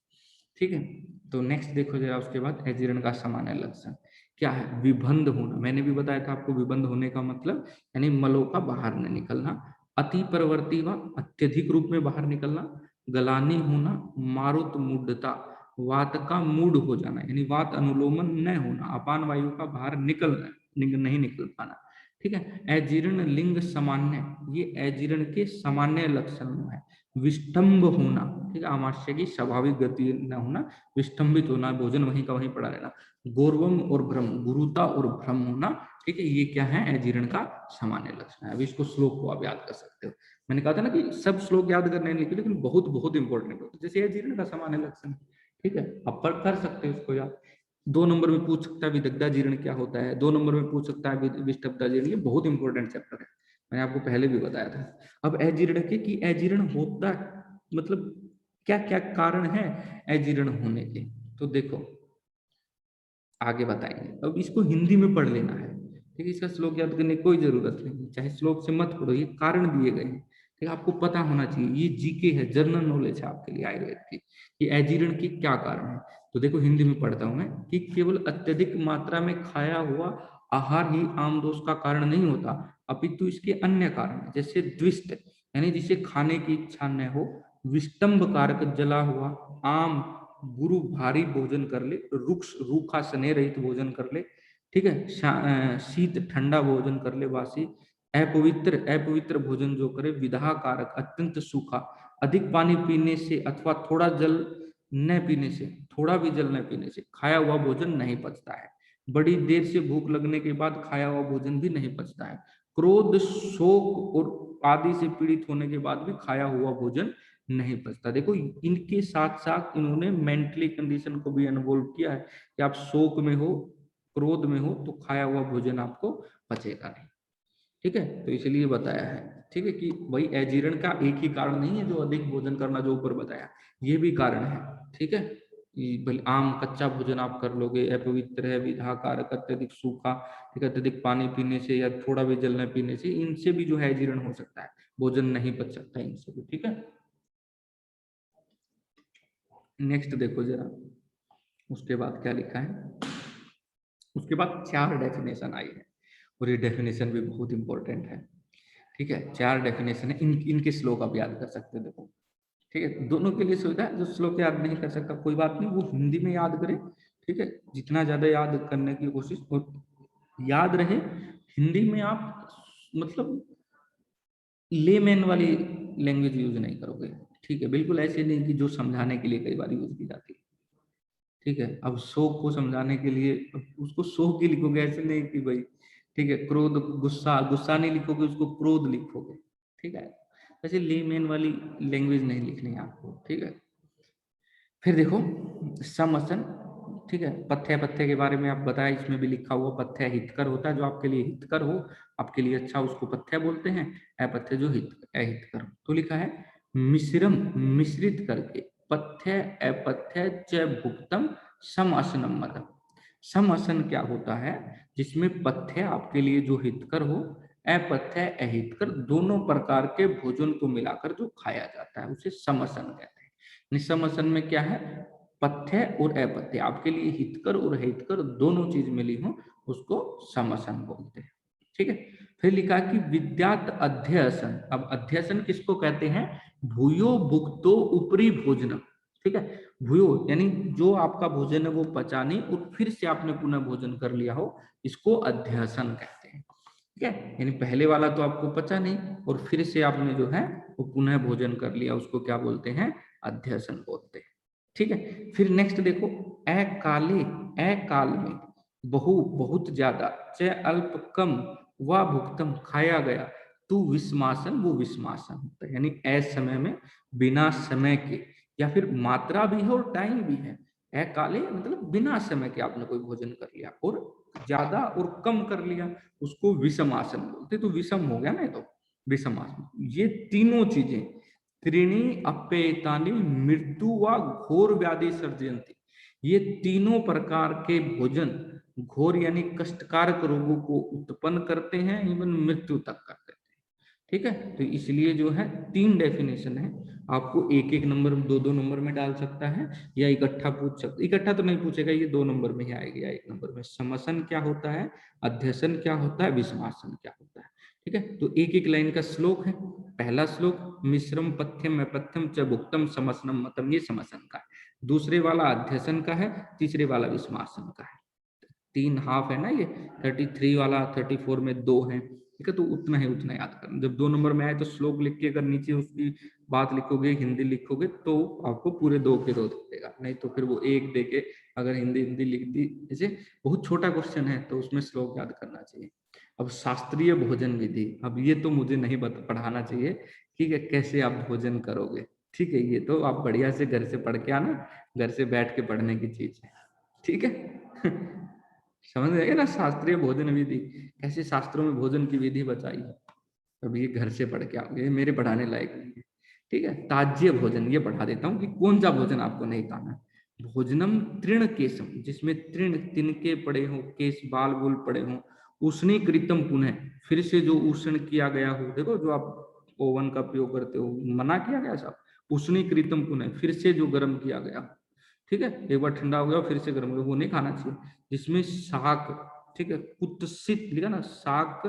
ठीक है, तो नेक्स्ट देखो जरा, उसके बाद अजीर्ण का सामान्य लक्षण क्या है, विबंध होना। मैंने भी बताया था आपको, विबंध होने का मतलब यानी मलों का बाहर न निकलना, अति प्रवर्ती व अत्यधिक रूप में बाहर निकलना, गलानी होना, मारुत मूढ़ता, वात का मूड हो जाना, यानी वात अनुलोमन न होना, अपान वायु का बाहर निकलना, नहीं निकल पाना। ठीक है, अजीर्ण लिंग सामान्य, ये अजीर्ण के सामान्य लक्षण है। विष्टम्भ होना, ठीक है, आमाशय की स्वाभाविक गति न होना, विष्टम्भित होना, भोजन वहीं का वहीं पड़ा रहना, गौरवम और भ्रम, गुरुता और भ्रम होना। ठीक है, ये क्या है, अजीर्ण का सामान्य लक्षण है। अब इसको श्लोक को आप याद कर सकते हो। मैंने कहा था ना कि सब श्लोक याद करने नहीं लिखे, लेकिन बहुत बहुत इंपॉर्टेंट होता है, जैसे अजीर्ण का सामान्य लक्षण। ठीक है, आप पर कर सकते हो इसको याद। 2 नंबर में पूछ सकता है विदग्धा जीर्ण क्या होता है, 2 नंबर में पूछ सकता है विष्टब्धा जीर्ण, ये बहुत इंपॉर्टेंट चैप्टर है, मैंने आपको पहले भी बताया था। अब अजीर्ण के कि अजीर्ण होता मतलब क्या क्या कारण है अजीर्ण होने के, तो देखो आगे बताएंगे। अब इसको हिंदी में पढ़ लेना है। ठीक है, इसका श्लोक याद करने की कोई जरूरत नहीं, चाहे श्लोक से मत पढ़ो, ये कारण दिए गए हैं। ठीक है, आपको पता होना चाहिए, ये जीके है, जनरल नॉलेज है आपके लिए आयुर्वेद की, कि अजीर्ण के क्या कारण है। तो देखो हिंदी में पढ़ता हूं मैं, कि केवल अत्यधिक मात्रा में खाया हुआ आहार ही आम दोष का कारण नहीं होता, अपितु इसके अन्य कारण है, जैसे द्विष्ट यानी जिसे खाने की इच्छा न हो, विष्टम्भ कारक जला हुआ आम गुरु भारी भोजन कर ले, रुक्ष रूखा स्नेह रहित भोजन कर ले। ठीक है, शीत ठंडा भोजन कर ले, वासी अपवित्र भोजन जो करे, विधा कारक अत्यंत सूखा, अधिक पानी पीने से अथवा थोड़ा जल न पीने से, थोड़ा भी जल न पीने से खाया हुआ भोजन नहीं पचता है। बड़ी देर से भूख लगने के बाद खाया हुआ भोजन भी नहीं पचता है। क्रोध, शोक और आदि से पीड़ित होने के बाद भी खाया हुआ भोजन नहीं पचता। देखो इनके साथ साथ इन्होंने मेंटली कंडीशन को भी इन्वॉल्व किया है कि आप शोक में हो, क्रोध में हो तो खाया हुआ भोजन आपको पचेगा नहीं। ठीक है, तो इसलिए बताया है, ठीक है, कि भाई अजीर्ण का एक ही कारण नहीं है जो अधिक भोजन करना, जो ऊपर बताया, ये भी कारण है। ठीक है, भले आम कच्चा भोजन आप कर लोगे, अपवित्र है, विधा कारक, अत्यधिक सूखा, ठीक है, अत्यधिक पानी पीने से या थोड़ा भी जल न पीने से, इनसे भी जो है अजीर्ण हो सकता है, भोजन नहीं पच सकता इनसे भी। ठीक है, नेक्स्ट देखो जरा, उसके बाद क्या लिखा है। उसके बाद 4 डेफिनेशन आई है और ये डेफिनेशन भी बहुत इंपॉर्टेंट है। ठीक है, 4 डेफिनेशन है, इनके श्लोक आप याद कर सकते हो। देखो ठीक है, दोनों के लिए सुविधा है, जो श्लोक याद नहीं कर सकता कोई बात नहीं, वो हिंदी में याद करे। ठीक है, जितना ज्यादा याद करने की कोशिश, और याद रहे हिंदी में आप मतलब लेमैन वाली लैंग्वेज यूज नहीं करोगे। ठीक है, बिल्कुल ऐसे नहीं कि जो समझाने के लिए कई बार यूज की जाती है। ठीक है, अब शोक को समझाने के लिए उसको शोक ही लिखोगे, ऐसे नहीं कि भाई, ठीक है, क्रोध, गुस्सा, गुस्सा नहीं लिखोगे, उसको क्रोध लिखोगे। ठीक है, ऐसे लेमैन वाली लैंग्वेज नहीं लिखनी है आपको। ठीक है, फिर देखो समअसन, ठीक है, पथ्य, पथ्य के बारे में आप बताया, इसमें भी लिखा हुआ पथ्य हितकर होता है, जो आपके लिए हितकर हो, आपके लिए अच्छा, उसको पथ्य बोलते हैं। अपथ्य जो अहितकर हो। तो लिखा है मिश्रम, मिश्रित करके, पथ्य अपथ्य च भुक्तम समअसनम मतम। समअसन क्या होता है, जिसमें पथ्य आपके लिए जो हितकर हो, अपथ्य अहितकर, दोनों प्रकार के भोजन को मिलाकर जो खाया जाता है उसे समअसन कहते हैं। निसमअसन में क्या है, पथ्य और अपथ्य आपके लिए हितकर और अहितकर दोनों चीज मिली हो, उसको समअसन बोलते हैं। ठीक है, फिर लिखा कि विद्यात अध्यसन। अब अध्यसन किसको कहते हैं, भूयो भुक्तो उपरी भोजनम। ठीक है, भूयो यानी जो आपका भोजन है वो पचा नहीं और फिर से आपने पुनः भोजन कर लिया हो, इसको अध्यसन कहते हैं। ठीक है, यानी पहले वाला तो आपको पचा नहीं और फिर से आपने जो है वो पुनः भोजन कर लिया, उसको क्या बोलते हैं, अध्यसन बोलते हैं। ठीक है, फिर नेक्स्ट देखो, अकाले, अकाल में, बहु बहुत ज्यादा, च अल्प कम, व भुक्तम खाया गया, तू विस्मासन, वो विस्मासन होता है। यानी असमय में, बिना समय के, या फिर मात्रा भी है और टाइम भी है। अकाले मतलब बिना समय के आपने कोई भोजन कर लिया और ज्यादा और कम कर लिया, उसको विषम आसन बोलते। तो विषम हो गया ना, तो विषम आसन। ये तीनों चीजें, त्रीणी अपेतानी मृत्यु व घोर व्याधि सर्जयंती, ये तीनों प्रकार के भोजन घोर यानी कष्टकारक रोगों को उत्पन्न करते हैं, इवन मृत्यु तक कर देते हैं। ठीक है, तो इसलिए जो है 3 डेफिनेशन है, आपको एक एक नंबर, दो नंबर में डाल सकता है, या इकट्ठा पूछ सकता, इकट्ठा तो नहीं पूछेगा, ये 2 नंबर में ही आएगी, या 1 नंबर में। समसन क्या होता है, अध्यसन क्या होता है, विस्मासन क्या होता है। ठीक है, तो एक एक लाइन का श्लोक है। पहला श्लोक, मिश्रम पथ्यम अपथ्यम च भुक्तम समसनम मतम, ये समसन का है। दूसरे वाला अध्यसन का है, तीसरे वाला विस्मासन का है। 3 हाफ है ना ये, 33 वाला 34 में 2 है। ठीक है, तो उतना ही, उतना याद करना। जब 2 नंबर में आए तो श्लोक लिख के अगर नीचे उसकी बात लिखोगे, हिंदी लिखोगे, तो आपको पूरे 2 के 2 देगा, नहीं तो फिर वो 1 देके अगर हिंदी हिंदी लिख दी, जैसे बहुत छोटा क्वेश्चन है तो उसमें श्लोक याद करना चाहिए। अब शास्त्रीय भोजन विधि, अब ये तो मुझे नहीं पढ़ाना चाहिए, ठीक है, कैसे आप भोजन करोगे। ठीक है, ये तो आप बढ़िया से घर से पढ़ के आना, घर से बैठ के पढ़ने की चीज है। ठीक है समझ गए ना, शास्त्रीय भोजन विधि, कैसे शास्त्रों में भोजन की विधि बताई है, अब ये घर से पढ़ के आओगे, मेरे पढ़ाने लायक नहीं है। ठीक है, ताज्य भोजन ये पढ़ा देता हूँ कि कौन सा भोजन आपको नहीं खाना। भोजनम तृण केशम, जिसमें तृण, तिनके पड़े हो, केश बाल बूल पड़े हो, उष्णी कृतम पुनः, फिर से जो उष्ण किया गया हो, देखो जो आप ओवन का प्रयोग करते हो, मना किया गया सब, उष्णी कृतम पुनः, फिर से जो गर्म किया गया। ठीक है, एक बार ठंडा हो गया फिर से गर्म हो गया, वो नहीं खाना चाहिए। जिसमें शाक, ठीक है, कुत्सित लिखा ना, शाक,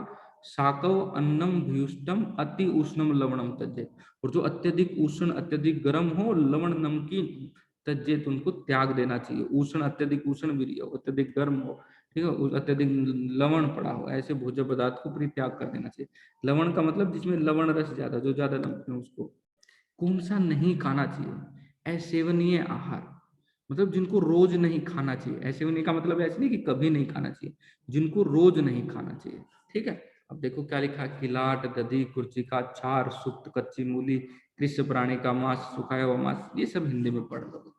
शाकव अन्नम भ्यूष्टम अति उष्णम लवणम तज्जे, और जो अत्यधिक उष्ण, अत्यधिक गर्म हो, लवण नमकीन तज्जेत, उनको त्याग देना चाहिए। उष्ण, अत्यधिक उष्ण वीर्य हो, अत्यधिक गर्म हो, ठीक है, अत्यधिक लवण पड़ा हो, ऐसे भोज्य पदार्थ को परित्याग कर देना चाहिए। लवण का मतलब जिसमें लवण रस ज्यादा, जो ज्यादा नमकीन, उसको कौन सा नहीं खाना चाहिए, असेवनीय आहार मतलब जिनको रोज नहीं खाना चाहिए। असेवनीय का मतलब ऐसे नहीं कि कभी नहीं खाना चाहिए, जिनको रोज नहीं खाना चाहिए। ठीक है, अब देखो क्या लिखा है, किलाट, दधी, कुर्चिका, छार, सुक्त, कच्ची मूली, कृष्ण प्राणी का मांस, सुखाया हुआ मांस, ये सब हिंदी में पढ़ लो।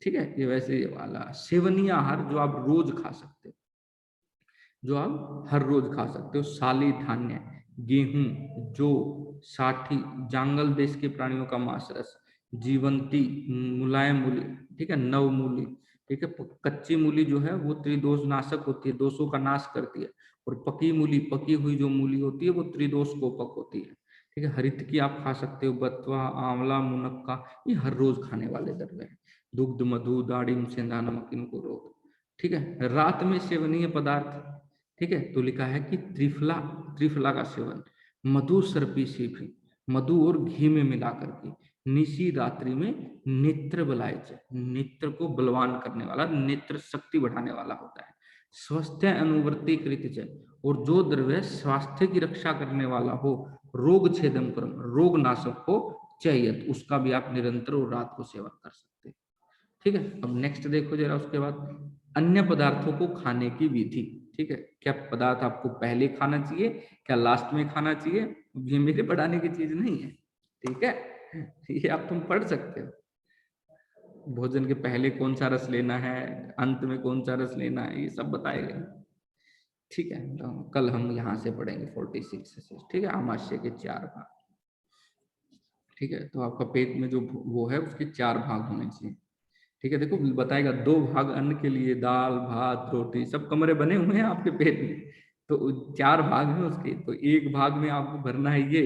ठीक है, ये वैसे ये वाला सेवनीय आहार जो आप रोज खा सकते हो, जो आप हर रोज खा सकते हो। साली धान्य, गेहूं, जौ, साठी, जांगल देश के प्राणियों का मांस रस, जीवंती, मुलायम मूली, ठीक है, नव मूली, ठीक है। कच्ची मूली जो है वो त्रिदोष नाशक होती है, दोषों का नाश करती है। और पकी मूली, पकी हुई जो मूली होती है वो त्रिदोष कोपक होती है। ठीक है, हरित की आप खा सकते हो, बथुआ, आंवला, मुनक्का, ये हर रोज खाने वाले द्रव्य हैं। दुग्ध, मधु, दाड़िम, सेंधा नमक, इनको रोग। ठीक है, रात में सेवनीय पदार्थ, ठीक है, तो लिखा है कि त्रिफला, त्रिफला का सेवन, मधु सर्पी सीफी, मधु और घी में मिला करके, निशी रात्रि में नेत्र बलायच, नेत्र को बलवान करने वाला, नेत्र शक्ति बढ़ाने वाला होता है। स्वस्थ अनुवर्ती कृत, और जो द्रव्य स्वास्थ्य की रक्षा करने वाला हो, रोग छेदन क्रम, रोग नाशक हो, चाहिए उसका भी आप निरंतर और रात को सेवन कर सकते हैं। ठीक है, अब नेक्स्ट देखो जरा उसके बाद अन्य पदार्थों को खाने की विधि। ठीक है, क्या पदार्थ आपको पहले खाना चाहिए, क्या लास्ट में खाना चाहिए, ये मेरे पढ़ाने की चीज नहीं है। ठीक है, ये आप तुम पढ़ सकते हो। भोजन के पहले कौन सा रस लेना है, अंत में कौन सा रस लेना है, ये सब बताए गए। ठीक है, तो कल हम यहाँ से पढ़ेंगे 46 से। ठीक है, आमाशय के 4 भाग। ठीक है, तो आपका पेट में जो वो है उसके 4 भाग होने चाहिए। ठीक है, देखो बताएगा 2 भाग अन्न के लिए, दाल, भात, रोटी, सब कमरे बने हुए हैं आपके पेट में, तो 4 भाग हैं उसके। तो 1 भाग में आपको भरना है ये,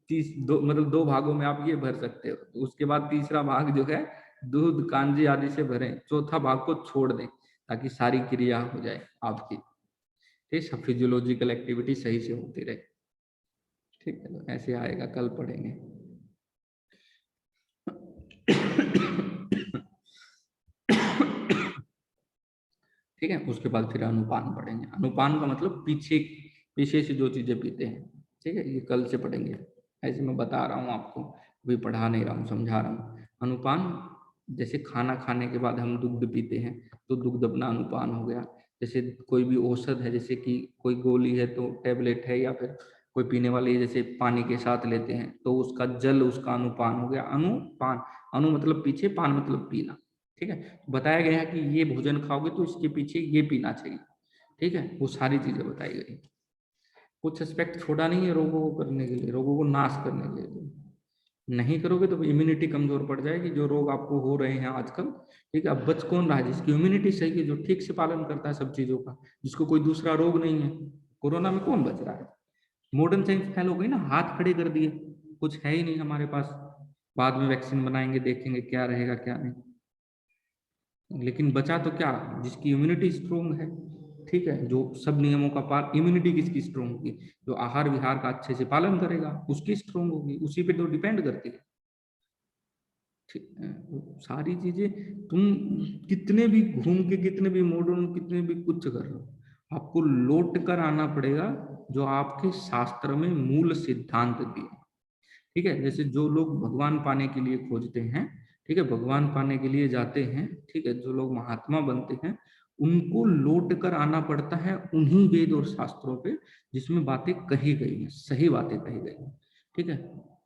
2 मतलब 2 भागों में आप ये भर सकते हो। तो उसके बाद तीसरा भाग जो है दूध, कांजी आदि से भरें। चौथा भाग को छोड़ दें ताकि सारी क्रिया हो जाए आपकी, ठीक है, फिजियोलॉजिकल एक्टिविटी सही से होती रहे। ठीक है, तो ऐसे आएगा, कल पढ़ेंगे। ठीक है, उसके बाद फिर अनुपान पढ़ेंगे। अनुपान का मतलब पीछे पीछे से जो चीजें पीते हैं। ठीक है, ये कल से पढ़ेंगे। ऐसे मैं बता रहा हूँ आपको, अभी पढ़ा नहीं रहा हूँ, समझा रहा हूँ। अनुपान, जैसे खाना खाने के बाद हम दुग्ध पीते हैं तो दुग्ध अपना अनुपान हो गया। जैसे कोई भी औषध है, जैसे कि कोई गोली है तो टैबलेट है, या फिर कोई पीने वाली जैसे पानी के साथ लेते हैं तो उसका जल, उसका अनुपान हो गया। अनुपान, अनु मतलब पीछे, पान मतलब पीना। ठीक है, बताया गया है कि ये भोजन खाओगे तो इसके पीछे ये पीना चाहिए। ठीक है, वो सारी चीजें बताई गई। कुछ एस्पेक्ट छोड़ा नहीं है रोगों को करने के लिए, रोगों को नाश करने के लिए। नहीं करोगे तो इम्यूनिटी कमजोर पड़ जाएगी, जो रोग आपको हो रहे हैं आजकल। ठीक है, अब बच कौन रहा है, जिसकी इम्यूनिटी सही है, जो ठीक से पालन करता है सब चीजों का, जिसको कोई दूसरा रोग नहीं है। कोरोना में कौन बच रहा है? मॉडर्न साइंस फेल हो गई ना, हाथ खड़े कर दिए, कुछ है ही नहीं हमारे पास। बाद में वैक्सीन बनाएंगे, देखेंगे क्या रहेगा क्या नहीं। लेकिन बचा तो क्या, जिसकी इम्यूनिटी स्ट्रोंग है। ठीक है, जो सब नियमों का पालन, इम्यूनिटी किसकी स्ट्रोंग होगी, जो आहार विहार का अच्छे से पालन करेगा उसकी स्ट्रोंग होगी, उसी पे तो डिपेंड करती है। ठीक है, तो सारी चीजें तुम कितने भी घूम के, कितने भी मॉडर्न, कितने भी कुछ कर लो, आपको लौट कर आना पड़ेगा जो आपके शास्त्र में मूल सिद्धांत दिए। ठीक है, जैसे जो लोग भगवान पाने के लिए खोजते हैं, ठीक है, भगवान पाने के लिए जाते हैं, ठीक है, जो लोग महात्मा बनते हैं, उनको लौट कर आना पड़ता है उन्हीं वेद और शास्त्रों पे जिसमें बातें कही गई हैं, सही बातें कही गई हैं। ठीक है,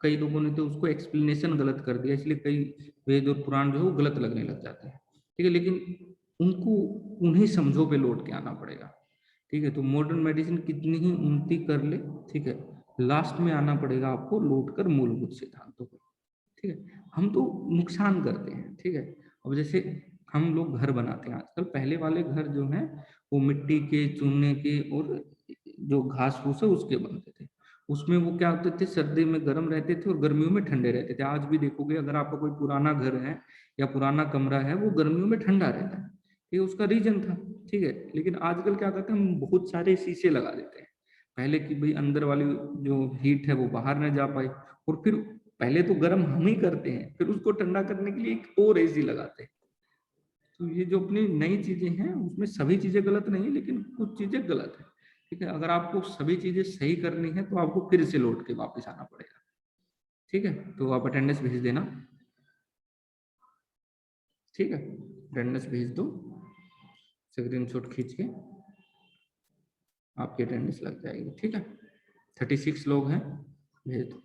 कई लोगों ने तो उसको एक्सप्लेनेशन गलत कर दिया, इसलिए कई वेद और पुराण जो है वो गलत लगने लग जाते हैं। ठीक है, लेकिन उनको उन्हीं समझो पे लौट के आना पड़ेगा। ठीक है, तो मॉडर्न मेडिसिन कितनी ही उन्नति कर ले, ठीक है, लास्ट में आना पड़ेगा आपको लौट कर मूलभूत सिद्धांतों पर। ठीक है, हम तो नुकसान करते हैं। ठीक है, अब जैसे हम लोग घर बनाते हैं आजकल, पहले वाले घर जो हैं वो मिट्टी के, चूने के और जो घास फूस है उसके बनते थे। उसमें वो क्या होते थे, सर्दी में गर्म रहते थे और गर्मियों में ठंडे रहते थे। आज भी देखोगे अगर आपका कोई पुराना घर है या पुराना कमरा है, वो गर्मियों में ठंडा रहता है। ये उसका रीजन था। ठीक है, लेकिन आजकल क्या करते हैं, हम बहुत सारे शीशे लगा देते हैं, पहले की भाई अंदर वाली जो हीट है वो बाहर न जा पाए। और फिर पहले तो गर्म हम ही करते हैं, फिर उसको ठंडा करने के लिए एक और एसी लगाते हैं। तो ये जो अपनी नई चीजें हैं उसमें सभी चीजें गलत नहीं है, लेकिन कुछ चीजें गलत है। ठीक है, अगर आपको सभी चीजें सही करनी है तो आपको फिर से लौट के वापस आना पड़ेगा। ठीक है, तो आप अटेंडेंस भेज देना। ठीक है, अटेंडेंस भेज दो, स्क्रीनशॉट खींच के आपकी अटेंडेंस लग जाएगी। ठीक है, 36 लोग हैं, भेज दो।